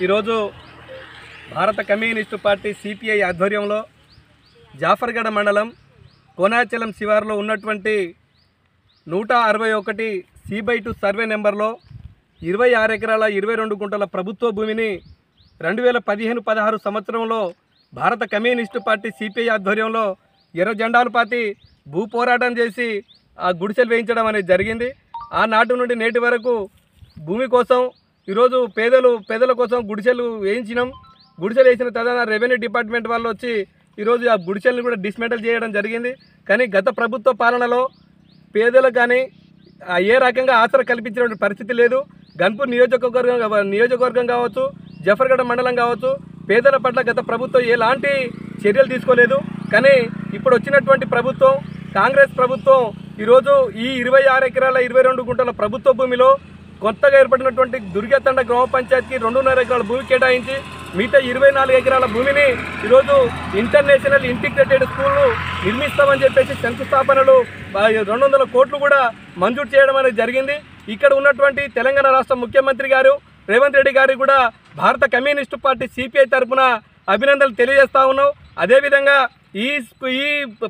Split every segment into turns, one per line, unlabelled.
ఈరోజు భారత communist party CPI ఆధ్వర్యంలో జాఫర్గఢ మండలం కోనాచలం శివారులో ఉన్నటువంటి 161 C/2 సర్వే నెంబర్లో 26 ఎకరాల 22 గుంటల ప్రభుత్వ భూమిని 2015-16 సంవత్సరంలో భారత కమ్యూనిస్టు పార్టీ సిపిఐ ఆధ్వర్యంలో ఎర్ర జెండాలు పాతి భూ పోరాటం చేసి ఆ గుడిసెలు వేయించడం అనేది జరిగింది. ఆనాటి నుండి నేటి వరకు భూమి కోసం ఈరోజు పేదల కోసం గుడిసెలు వేయించినాం. గుడిసెలు వేసిన తదన రెవెన్యూ డిపార్ట్మెంట్ వాళ్ళు వచ్చి ఈరోజు ఆ గుడిసెలను కూడా డిస్మెంటల్ చేయడం జరిగింది. కానీ గత ప్రభుత్వ పాలనలో పేదలకు కానీ ఏ రకంగా ఆసరా కల్పించిన పరిస్థితి లేదు. గన్పూర్ నియోజకవర్గం కావచ్చు, జఫర్గఢ మండలం కావచ్చు, పేదల పట్ల గత ప్రభుత్వం ఎలాంటి చర్యలు తీసుకోలేదు. కానీ ఇప్పుడు వచ్చినటువంటి ప్రభుత్వం, కాంగ్రెస్ ప్రభుత్వం ఈరోజు ఈ 26 ఎకరాల 22 గుంటల ప్రభుత్వ భూమిలో కొత్తగా ఏర్పడినటువంటి దుర్గతండ గ్రామ పంచాయతీకి 2.5 ఎకరాల భూమి కేటాయించి మిగతా 24 ఎకరాల భూమిని ఈరోజు ఇంటర్నేషనల్ ఇంటిగ్రేటెడ్ స్కూళ్ళు నిర్మిస్తామని చెప్పేసి శంకుస్థాపనలు 200 కోట్లు కూడా మంజూరు చేయడం అనేది జరిగింది. ఇక్కడ ఉన్నటువంటి తెలంగాణ రాష్ట్ర ముఖ్యమంత్రి గారు రేవంత్ రెడ్డి గారికి కూడా భారత కమ్యూనిస్టు పార్టీ సిపిఐ తరఫున అభినందనలు తెలియజేస్తా ఉన్నాం. అదేవిధంగా ఈ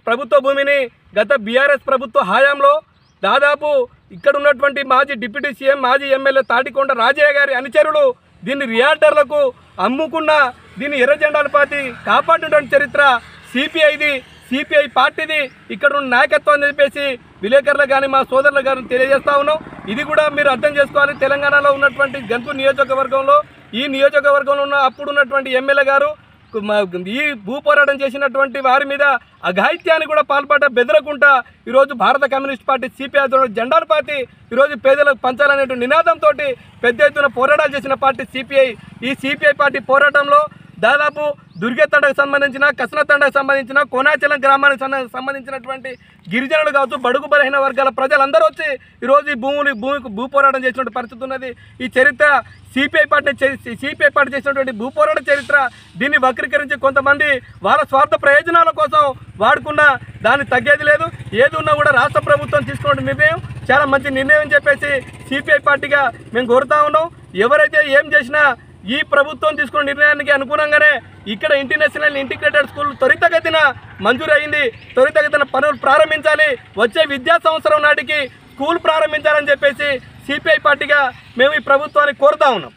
ప్రభుత్వ భూమిని గత బీఆర్ఎస్ ప్రభుత్వ హయాంలో దాదాపు ఇక్కడ ఉన్నటువంటి మాజీ డిప్యూటీ సీఎం, మాజీ ఎమ్మెల్యే తాటికొండ రాజయ్య గారి అనుచరులు దీన్ని రియాల్టర్లకు అమ్ముకున్న దీన్ని ఎర్ర జెండాలు పాతి కాపాడినటువంటి చరిత్ర సిపిఐది, సిపిఐ పార్టీది. ఇక్కడ ఉన్న నాయకత్వం అని చెప్పేసి విలేకరులకు కానీ మా సోదరులకు కానీ తెలియజేస్తా ఉన్నాం. ఇది కూడా మీరు అర్థం చేసుకోవాలి. తెలంగాణలో ఉన్నటువంటి గన్పూర్ నియోజకవర్గంలో ఈ నియోజకవర్గంలో ఉన్న అప్పుడున్నటువంటి ఎమ్మెల్యే గారు ఈ భూ పోరాటం చేసినటువంటి వారి మీద అఘాయిత్యాన్ని కూడా పాల్పడ్డ బెదరకుండా ఈరోజు భారత కమ్యూనిస్ట్ పార్టీ సిపిఐ జెండాలు పార్టీ ఈరోజు పేదలకు పంచాలనే నినాదంతో పెద్ద ఎత్తున పోరాటాలు చేసిన పార్టీ సిపిఐ. ఈ సిపిఐ పార్టీ పోరాటంలో దాదాపు దుర్గతండకు సంబంధించిన, కసనతండకు సంబంధించిన, కోనాచలం గ్రామానికి సంబంధించినటువంటి గిరిజనులు కావచ్చు, బడుగు బలహీన వర్గాల ప్రజలందరూ వచ్చి ఈరోజు ఈ భూ పోరాటం చేసినటువంటి పరిస్థితి ఉన్నది. ఈ చరిత్ర సిపిఐ పార్టీ చేసినటువంటి భూ పోరాట చరిత్ర. దీన్ని వక్రీకరించి కొంతమంది వాళ్ళ స్వార్థ ప్రయోజనాల కోసం వాడుకున్న దాన్ని తగ్గేది లేదు. ఏది ఉన్నా కూడా రాష్ట్ర ప్రభుత్వం తీసుకున్న నిర్ణయం చాలా మంచి నిర్ణయం అని చెప్పేసి సిపిఐ పార్టీగా మేము కోరుతా ఉన్నాం. ఎవరైతే ఏం చేసినా ఈ ప్రభుత్వం తీసుకున్న నిర్ణయానికి అనుగుణంగానే ఇక్కడ ఇంటర్నేషనల్ ఇంటిగ్రేటెడ్ స్కూల్ త్వరితగతిన మంజూరు అయింది. త్వరితగతిన పనులు ప్రారంభించాలి. వచ్చే విద్యా సంవత్సరం నాటికి స్కూల్ ప్రారంభించాలని చెప్పేసి సిపిఐ పార్టీగా మేము ఈ ప్రభుత్వాన్ని కోరుతా ఉన్నాం.